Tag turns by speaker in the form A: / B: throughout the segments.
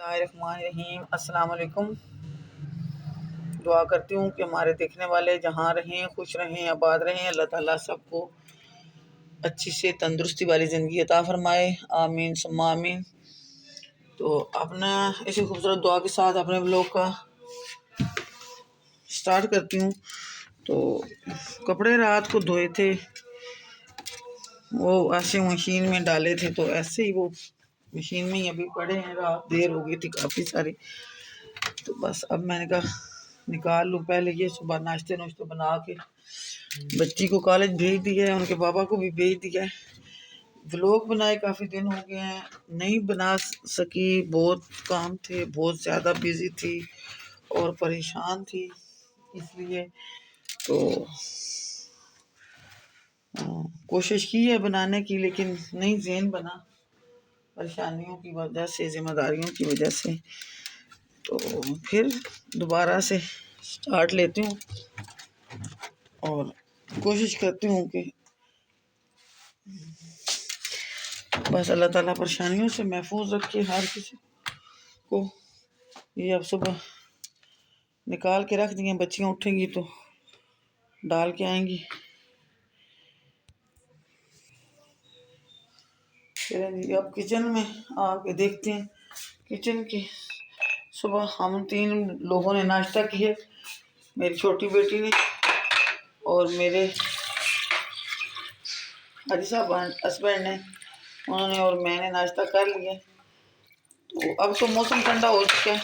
A: बिस्मिल्लाहिर्रहमानिर्रहीम। अस्सलाम वालेकुम। दुआ करती हूँ कि हमारे देखने वाले जहाँ रहें खुश रहें, आबाद रहें। अल्लाह ताला सबको अच्छी से तंदुरुस्ती वाली ज़िंदगी अता फरमाए। आमीन सुम्मा आमीन। तो अपना इसी खूबसूरत दुआ के साथ अपने ब्लॉग का स्टार्ट करती हूँ। तो कपड़े रात को धोए थे, वो वॉशिंग मशीन में डाले थे, तो ऐसे ही वो मशीन में ही अभी पड़े हैं। रात देर हो गई थी काफ़ी सारी, तो बस अब मैंने कहा निकाल लूँ पहले ये। सुबह नाश्ते बना के बच्ची को कॉलेज भेज दिया है, उनके पापा को भी भेज दिया है। व्लॉग बनाए काफ़ी दिन हो गए हैं, नहीं बना सकी, बहुत काम थे, बहुत ज़्यादा बिजी थी और परेशान थी, इसलिए तो कोशिश की है बनाने की, लेकिन नहीं ज़हन बना, परेशानियों की वजह से, जिम्मेदारियों की वजह से। तो फिर दोबारा से स्टार्ट लेती हूँ और कोशिश करती हूँ कि बस अल्लाह ताला परेशानियों से महफूज रखे हर किसी को। ये अब सुबह निकाल के रख दिए, बच्चियाँ उठेंगी तो डाल के आएंगी। चलें जी, अब किचन में आके देखते हैं। किचन की सुबह हम 3 लोगों ने नाश्ता किया, मेरी छोटी बेटी ने और मेरे हाजी साहब हस्बैंड ने, उन्होंने और मैंने नाश्ता कर लिया। तो अब तो मौसम ठंडा हो चुका है,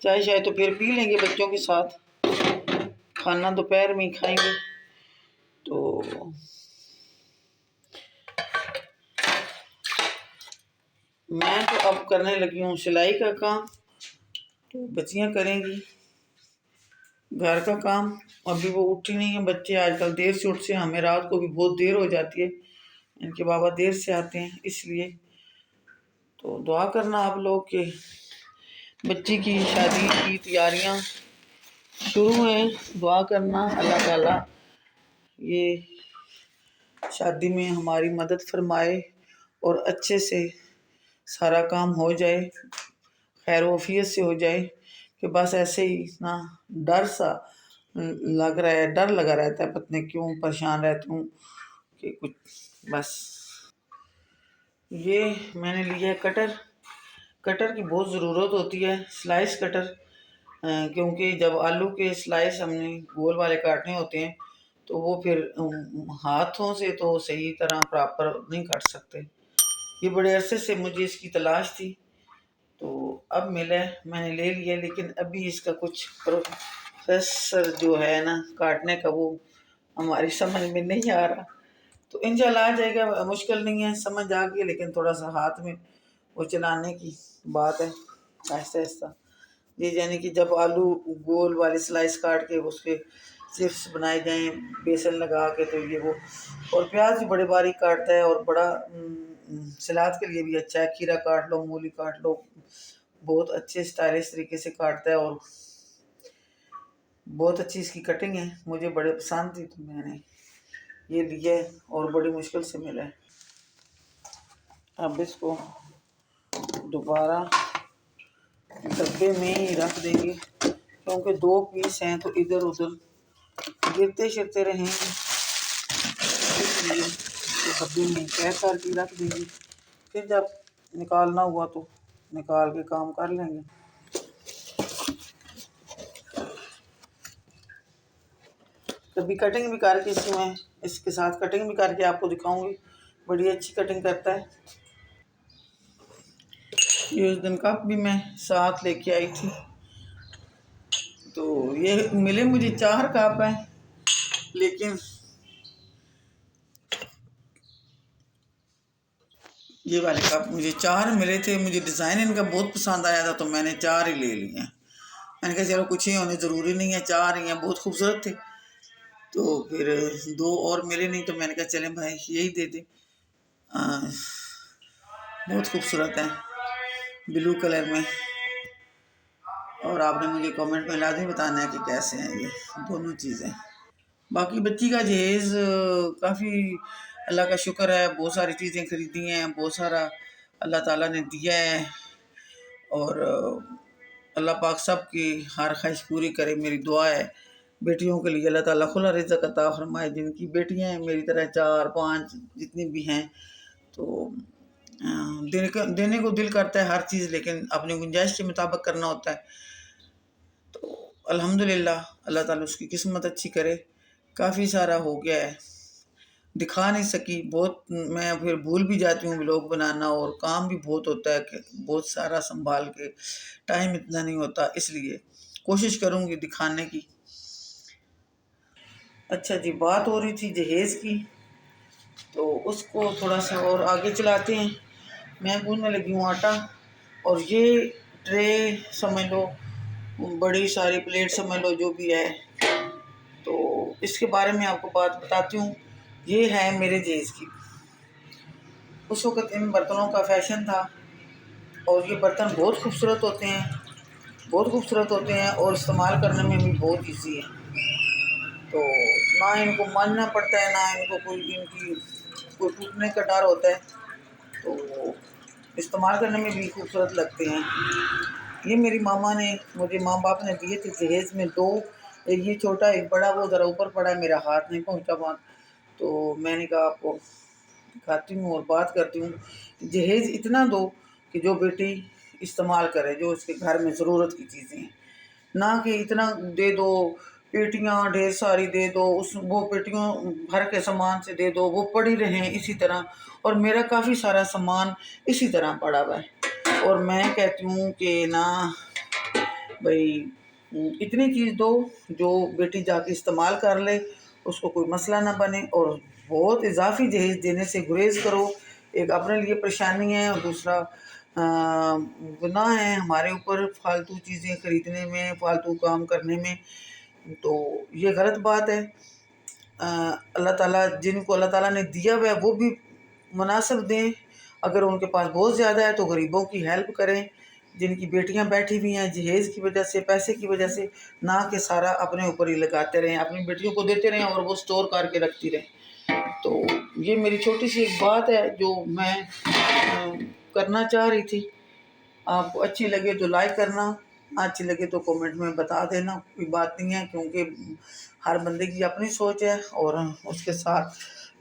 A: चाय शाय तो फिर पी लेंगे बच्चों के साथ, खाना दोपहर में ही खाएंगे। तो मैं तो अब करने लगी हूँ सिलाई का काम, तो बच्चियाँ करेंगी घर का काम। अभी वो उठी नहीं है, बच्चे आजकल देर से उठते हैं, हमें रात को भी बहुत देर हो जाती है, इनके बाबा देर से आते हैं, इसलिए तो दुआ करना आप लोग के बच्ची की शादी की तैयारियां शुरू हैं। दुआ करना अल्लाह ताला ये शादी में हमारी मदद फरमाए और अच्छे से सारा काम हो जाए, खैर वफियत से हो जाए। कि बस ऐसे ही ना डर सा लग रहा है, डर लगा रहता है, पता नहीं क्यों परेशान रहती हूँ कि कुछ बस। ये मैंने लिया है कटर। कटर की बहुत ज़रूरत होती है, स्लाइस कटर, क्योंकि जब आलू के स्लाइस हमने गोल वाले काटने होते हैं तो वो फिर हाथों से तो सही तरह प्रॉपर नहीं काट सकते। ये बड़े अरसे से मुझे इसकी तलाश थी, तो अब मिला है, मैंने ले लिया, लेकिन अभी इसका कुछ प्रोसेसर जो है ना काटने का, वो हमारी समझ में नहीं आ रहा। तो इंशाल्लाह आ जाएगा, मुश्किल नहीं है, समझ आ गई, लेकिन थोड़ा सा हाथ में वो चलाने की बात है, आहिस्ता आहिस्ता। ये यानी कि जब आलू गोल वाली स्लाइस काट के उसके चिप्स बनाए जाएं बेसन लगा के, तो ये वो, और प्याज भी बड़े बारीक काटता है और बड़ा सलाद के लिए भी अच्छा है। खीरा काट लो, मूली काट लो, बहुत अच्छे स्टाइलिश तरीके से काटता है और बहुत अच्छी इसकी कटिंग है, मुझे बड़े पसंद थी, तो मैंने ये लिया है और बड़ी मुश्किल से मिला है। अब इसको दोबारा डब्बे में ही रख देंगे, क्योंकि 2 पीस हैं तो इधर उधर गिरते शिरते रहेंगे, इसलिए डब्बे में पैक करके रख देंगे। फिर जब निकालना हुआ तो निकाल के काम कर लेंगे। कभी कटिंग भी करके मैं इसके साथ कटिंग भी करके आपको दिखाऊंगी, बड़ी अच्छी कटिंग करता है। ये उस दिन कप भी मैं साथ लेके आई थी, तो ये मिले मुझे 4 कप हैं, लेकिन ये वाले कप मुझे 4 मिले थे। मुझे डिज़ाइन इनका बहुत पसंद आया था, तो मैंने 4 ही ले लिए हैं। मैंने कहा चलो कुछ ही होने ज़रूरी नहीं है, 4 ही हैं, बहुत खूबसूरत थे। तो फिर 2 और मिले नहीं, तो मैंने कहा चलें भाई यही दे दे। बहुत खूबसूरत है ब्लू कलर में, और आपने मुझे कमेंट में लाजमी बताना है कि कैसे हैं ये दोनों चीज़ें। बाकी बच्ची का जहेज़ काफ़ी अल्लाह का शुक्र है, बहुत सारी चीज़ें ख़रीदी हैं, बहुत सारा अल्लाह ताला ने दिया है, और अल्लाह पाक सब की हर ख्वाहिश पूरी करे। मेरी दुआ है बेटियों के लिए, अल्लाह ताला खुला रिज़्क़ अता फरमाए। जिनकी बेटियां हैं मेरी तरह 4-5 जितनी भी हैं, तो देने को दिल करता है हर चीज़, लेकिन अपनी गुंजाइश के मुताबिक करना होता है। तो अल्हम्दुलिल्लाह अल्लाह ताला उसकी किस्मत अच्छी करे। काफ़ी सारा हो गया है, दिखा नहीं सकी बहुत, मैं फिर भूल भी जाती हूँ व्लॉग बनाना, और काम भी बहुत होता है कि बहुत सारा संभाल के टाइम इतना नहीं होता, इसलिए कोशिश करूँगी दिखाने की। अच्छा जी, बात हो रही थी जहेज़ की, तो उसको थोड़ा सा और आगे चलाते हैं। मैं गूंदने लगी हूँ आटा, और ये ट्रे समझ लो, बड़ी सारी प्लेट समझ लो, जो भी है, तो इसके बारे में आपको बात बताती हूँ। ये है मेरे जहेज़ की। उस वक़्त इन बर्तनों का फ़ैशन था, और ये बर्तन बहुत खूबसूरत होते हैं, बहुत खूबसूरत होते हैं, और इस्तेमाल करने में भी बहुत ईज़ी है। तो ना इनको मांजना पड़ता है, ना इनको कोई टूटने का डर होता है, तो इस्तेमाल करने में भी खूबसूरत लगते हैं। ये मेरी मामा ने, मुझे माँ बाप ने दिए थे जहेज़ में 2, एक ये छोटा एक बड़ा, वो ज़रा ऊपर पड़ा है, मेरा हाथ नहीं पहुँचा वहाँ, तो मैंने कहा आपको दिखाती हूँ और बात करती हूँ। जहेज़ इतना दो कि जो बेटी इस्तेमाल करे, जो उसके घर में ज़रूरत की चीज़ें हैं, ना कि इतना दे दो, पेटियाँ ढेर सारी दे दो, उस वो पेटियों भर के सामान से दे दो, वो पड़ी रहें इसी तरह, और मेरा काफ़ी सारा सामान इसी तरह पड़ा हुआ है। और मैं कहती हूँ कि ना भाई, इतनी चीज़ दो जो बेटी जाके इस्तेमाल कर ले, उसको कोई मसला ना बने, और बहुत इजाफी जहेज़ देने से गुरेज करो। एक अपने लिए परेशानी है, और दूसरा गुनाह है हमारे ऊपर फालतू चीज़ें ख़रीदने में, फालतू काम करने में, तो ये गलत बात है। अल्लाह ताला जिनको अल्लाह ताला ने दिया हुआ है वो भी मुनासिब दें, अगर उनके पास बहुत ज़्यादा है तो गरीबों की हेल्प करें। जिनकी बेटियां बैठी हुई हैं जहेज़ की वजह से, पैसे की वजह से, ना कि सारा अपने ऊपर ही लगाते रहें, अपनी बेटियों को देते रहें और वो स्टोर करके रखती रहें। तो ये मेरी छोटी सी एक बात है जो मैं करना चाह रही थी। आपको अच्छी लगे तो लाइक करना, अच्छी लगे तो कमेंट में बता देना, कोई बात नहीं है, क्योंकि हर बंदे की अपनी सोच है, और उसके साथ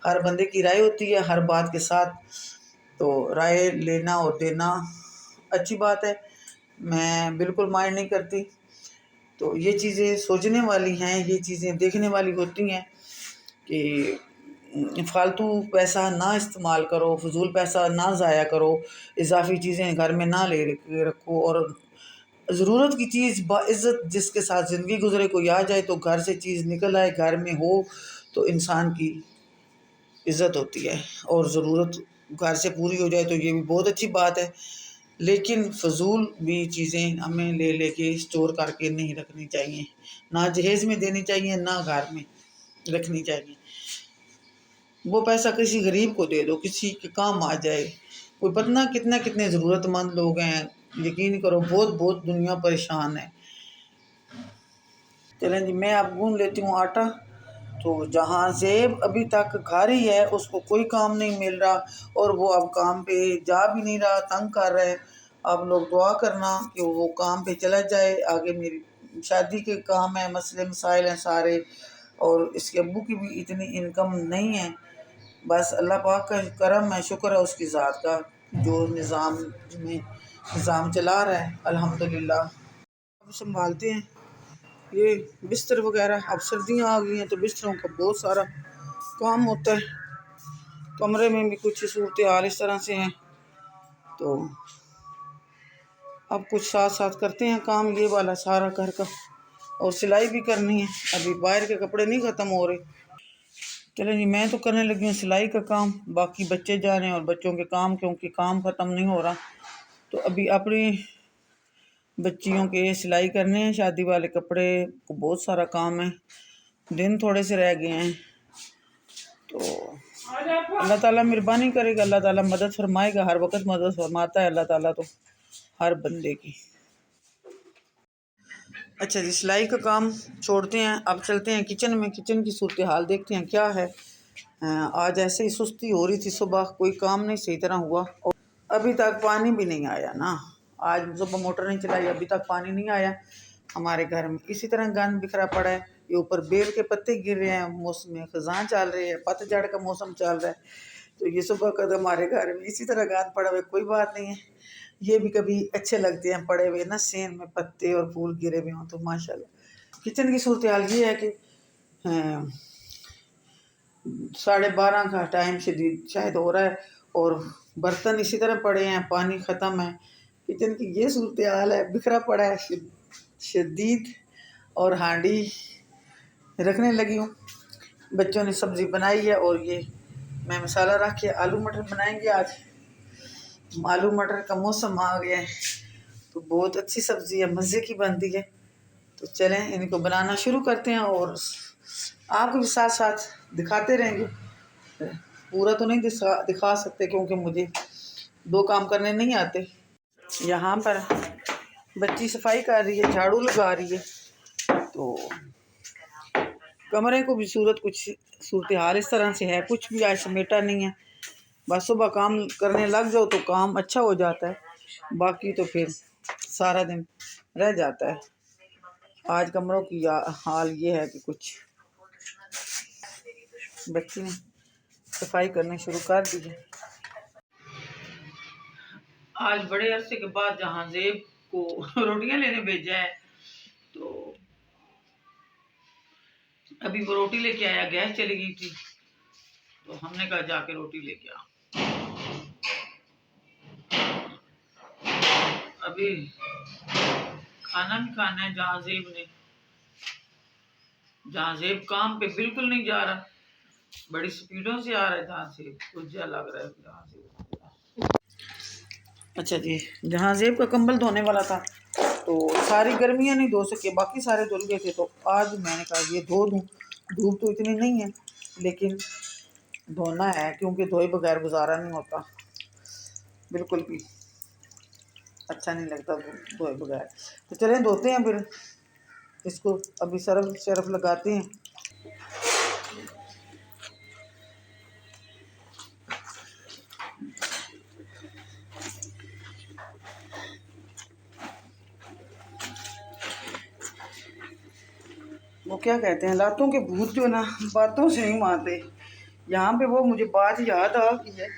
A: हर बंदे की राय होती है हर बात के साथ, तो राय लेना और देना अच्छी बात है, मैं बिल्कुल माइंड नहीं करती। तो ये चीज़ें सोचने वाली हैं, ये चीज़ें देखने वाली होती हैं कि फालतू पैसा ना इस्तेमाल करो, फजूल पैसा ना ज़ाया करो, इजाफी चीज़ें घर में ना ले रखो, और ज़रूरत की चीज़ बाइज़्ज़त जिसके साथ ज़िंदगी गुजरे, कोई आ जाए तो घर से चीज़ निकल आए, घर में हो तो इंसान की इज़्ज़त होती है, और ज़रूरत घर से पूरी हो जाए तो ये भी बहुत अच्छी बात है। लेकिन फ़जूल भी चीज़ें हमें ले लेके स्टोर करके नहीं रखनी चाहिए, ना जहेज़ में देनी चाहिए, ना घर में रखनी चाहिए। वो पैसा किसी गरीब को दे दो, किसी के काम आ जाए। कोई पता कितना कितने ज़रूरतमंद लोग हैं, यकीन करो बहुत बहुत दुनिया परेशान है। चलें जी, मैं अब गूंद लेती हूँ आटा। तो जहाँ ज़ेब अभी तक घर ही है, उसको कोई काम नहीं मिल रहा, और वो अब काम पे जा भी नहीं रहा, तंग कर रहा है। आप लोग दुआ करना कि वो काम पे चला जाए। आगे मेरी शादी के काम है, मसले मसाइल हैं सारे, और इसके अब्बू की भी इतनी इनकम नहीं है। बस अल्लाह पाक का करम है, शुक्र है उसकी ज़ात का, जो निज़ाम चला रहा है अल्हम्दुलिल्लाह। अब संभालते हैं ये बिस्तर वगैरह। अब सर्दियाँ आ गई हैं तो बिस्तरों का बहुत सारा काम होता है। कमरे में भी कुछ सूरत हाल इस तरह से हैं, तो अब कुछ साथ साथ करते हैं काम ये वाला सारा घर का, और सिलाई भी करनी है। अभी बाहर के कपड़े नहीं ख़त्म हो रहे। चले जी, मैं तो करने लगी हूँ सिलाई का काम, बाकी बच्चे जा रहे हैं और बच्चों के काम, क्योंकि काम ख़त्म नहीं हो रहा, तो अभी अपनी बच्चियों के सिलाई करने हैं। शादी वाले कपड़े को बहुत सारा काम है, दिन थोड़े से रह गए हैं, तो अल्लाह ताला मेहरबानी करेगा, अल्लाह ताला मदद फरमाएगा, हर वक्त मदद फरमाता है अल्लाह ताला तो हर बंदे की। अच्छा जी, सिलाई का काम छोड़ते हैं, अब चलते हैं किचन में। किचन की सूरत हाल देखते हैं क्या है। आज ऐसे ही सुस्ती हो रही थी, सुबह कोई काम नहीं सही तरह हुआ, और अभी तक पानी भी नहीं आया ना। आज सुबह मोटर नहीं चलाई, अभी तक पानी नहीं आया हमारे घर में। इसी तरह गंद बिखरा पड़ा है, ये ऊपर बेल के पत्ते गिर रहे हैं, मौसम खजान चल रही है, पतझड़ का मौसम चल रहा है, तो ये सुबह कदम हमारे घर में इसी तरह गंद पड़ा हुआ है। कोई बात नहीं है, ये भी कभी अच्छे लगते हैं पड़े हुए ना, सेन में पत्ते और फूल गिरे हुए हों तो माशाल्लाह। किचन की सूरत हाल ये है कि 12:30 का टाइम शदीद शायद हो रहा है और बर्तन इसी तरह पड़े हैं, पानी ख़त्म है। किचन की ये सूरत हाल है, बिखरा पड़ा है शदीद। और हांडी रखने लगी हूँ, बच्चों ने सब्ज़ी बनाई है और ये मैं मसाला रख के आलू मटर बनाएंगे। आज आलू मटर का मौसम आ गया है तो बहुत अच्छी सब्ज़ी है, मज़े की बनती है। तो चलें इनको बनाना शुरू करते हैं और आपको भी साथ साथ दिखाते रहेंगे। पूरा तो नहीं दिखा सकते क्योंकि मुझे 2 काम करने नहीं आते। यहाँ पर बच्ची सफाई कर रही है, झाड़ू लगा रही है, तो कमरे को भी सूरत हाल इस तरह से है, कुछ भी आज समेटा नहीं है। बस सुबह काम करने लग जाओ तो काम अच्छा हो जाता है, बाकी तो फिर सारा दिन रह जाता है। आज कमरों की हाल ये है कि कुछ बच्ची ने सफाई करनी शुरू कर दी है। आज बड़े अरसे के बाद जहाँ ज़ेब को रोटियां लेने भेजा है, तो अभी वो रोटी लेके आया, गैस चली गई थी तो हमने कहा जाके रोटी लेके आ। अभी खाना भी खाना है। जहाँ ज़ेब काम पे बिल्कुल नहीं जा रहा, बड़ी स्पीडों से आ रहा है जहाँ ज़ेब, कुछ लग रहा है जहाँ ज़ेब। अच्छा जी, जहाँ ज़ेब का कंबल धोने वाला था तो सारी गर्मियाँ नहीं धो सके, बाकी सारे धुल गए थे, तो आज मैंने कहा ये धो दूँ। धूप तो इतनी नहीं है लेकिन धोना है क्योंकि धोए बगैर गुजारा नहीं होता, बिल्कुल भी अच्छा नहीं लगता धोए बगैर। तो चलें धोते हैं फिर इसको। अभी सर्फ लगाते हैं। वो क्या कहते हैं, लातों के भूत जो ना बातों से नहीं मानते। यहाँ पे वो मुझे बात याद आ गई है,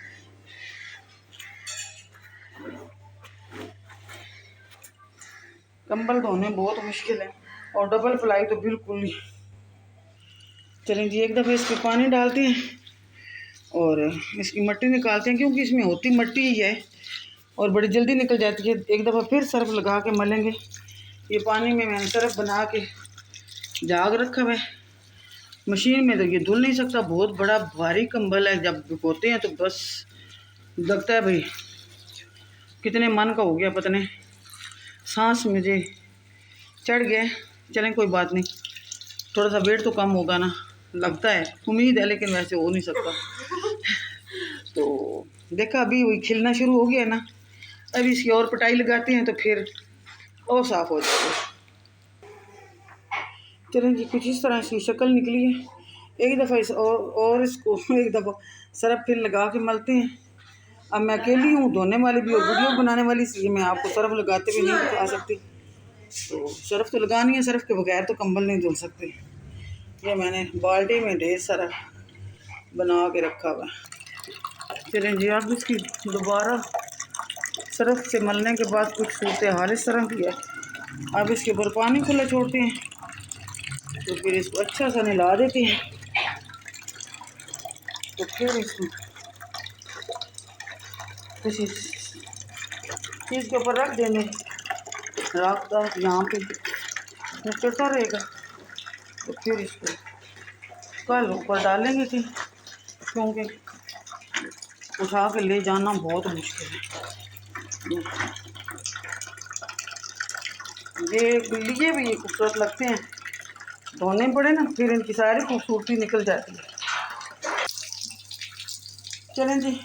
A: कंबल धोने बहुत मुश्किल है और डबल प्लाई तो बिल्कुल नहीं। चलें जी, एक दफ़ा इस पर पानी डालते हैं और इसकी मट्टी निकालते हैं, क्योंकि इसमें होती मट्टी ही है और बड़ी जल्दी निकल जाती है। एक दफ़ा फिर सर्फ लगा के मलेंगे। ये पानी में मैंने सर्फ बना के जाग रखा है, मशीन में तो ये धुल नहीं सकता, बहुत बड़ा भारी कंबल है। जब धोते हैं तो बस लगता है भाई कितने मन का हो गया, पता नहीं सांस मुझे चढ़ गया। चलें कोई बात नहीं, थोड़ा सा वेट तो कम होगा ना, लगता है, उम्मीद है, लेकिन वैसे हो नहीं सकता। तो देखा अभी वही खिलना शुरू हो गया ना, अभी इसकी और पटाई लगाते हैं तो फिर और साफ़ हो जाएगा। चलें जी, कुछ इस तरह इसकी शक्ल निकली है। एक दफ़ा इसको एक दफ़ा सर्फ फिर लगा के मलते हैं। अब मैं अकेली हूँ, धोने वाली भी और वीडियो बनाने वाली, इसलिए मैं आपको सर्फ लगाते हुए नहीं दिखा सकती। तो सर्फ तो लगानी है, सर्फ के बगैर तो कंबल नहीं धुल सकते। ये मैंने बाल्टी में ढेर सारा बना के रखा हुआ है। चलें जी, अब इसकी दोबारा सर्फ से मलने के बाद कुछ सूरत हाल इस तरह की है। अब इसके ऊपर पानी खुला छोड़ते हैं तो फिर इसको अच्छा सा नहला देते हैं। तो फिर इसको किसी चीज़ के ऊपर रख देंगे, रखता यहाँ पे चढ़ता रहेगा। तो फिर इसको कल ऊपर डालेंगे कि, क्योंकि उठा के ले जाना बहुत मुश्किल है। ये भी ये खूबसूरत लगते हैं, धोने पड़े ना फिर इनकी सारी खूबसूरती निकल जाती है। चलें जी,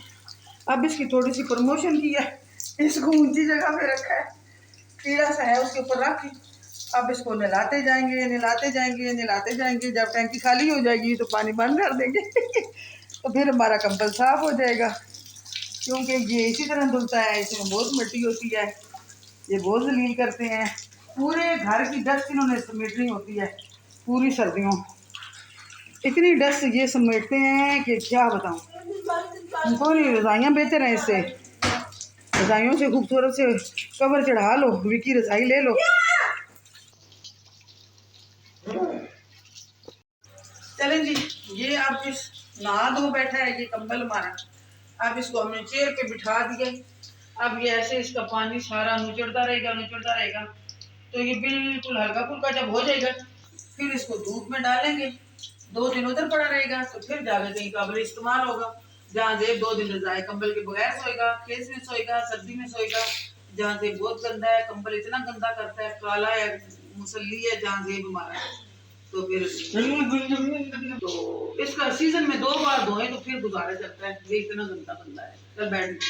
A: अब इसकी थोड़ी सी प्रमोशन की है, इसको ऊंची जगह पे रखा है, कीड़ा सा है उसके ऊपर रख के अब इसको नहलाते जाएंगे नहलाते जाएंगे नहलाते जाएंगे। जब टैंकी खाली हो जाएगी तो पानी बंद कर देंगे तो फिर हमारा कंबल साफ़ हो जाएगा, क्योंकि ये इसी तरह धुलता है, इसमें बहुत मिट्टी होती है। ये बहुत जलील करते हैं। पूरे घर की डस्ट इन्होंने समेटनी होती है पूरी सर्दियों। इतनी डस्ट ये समेटते हैं कि क्या बताऊँ। पूरी रजाइयाँ बेहतर हैं इससे। रजाइयों से खूबसूरत से कवर चढ़ा लो, विकी रजाई ले लो। चलें जी, ये आप इस नहा धो बैठा है ये कंबल हमारा, अब इसको हमने चेयर पे बिठा दिया। अब ये ऐसे इसका पानी सारा नुचड़ता रहेगा। तो ये बिल्कुल हल्का फुल्का जब हो जाएगा फिर इसको धूप में डालेंगे। 2 दिन उधर पड़ा रहेगा तो फिर जाकर कहीं काबिल इस्तेमाल होगा। जहाँ से 2 दिन रजाई कंबल के बगैर सोएगा, खेत में सोएगा, सर्दी में सोएगा। जहाँ से बहुत गंदा है कंबल, इतना गंदा करता है, काला है, मुसल्ली है जहाँ से हमारा, तो फिर तो इसका सीजन में 2 बार धोए तो फिर गुजारा चलता है। ये इतना गंदा बंदा है। कल बैठ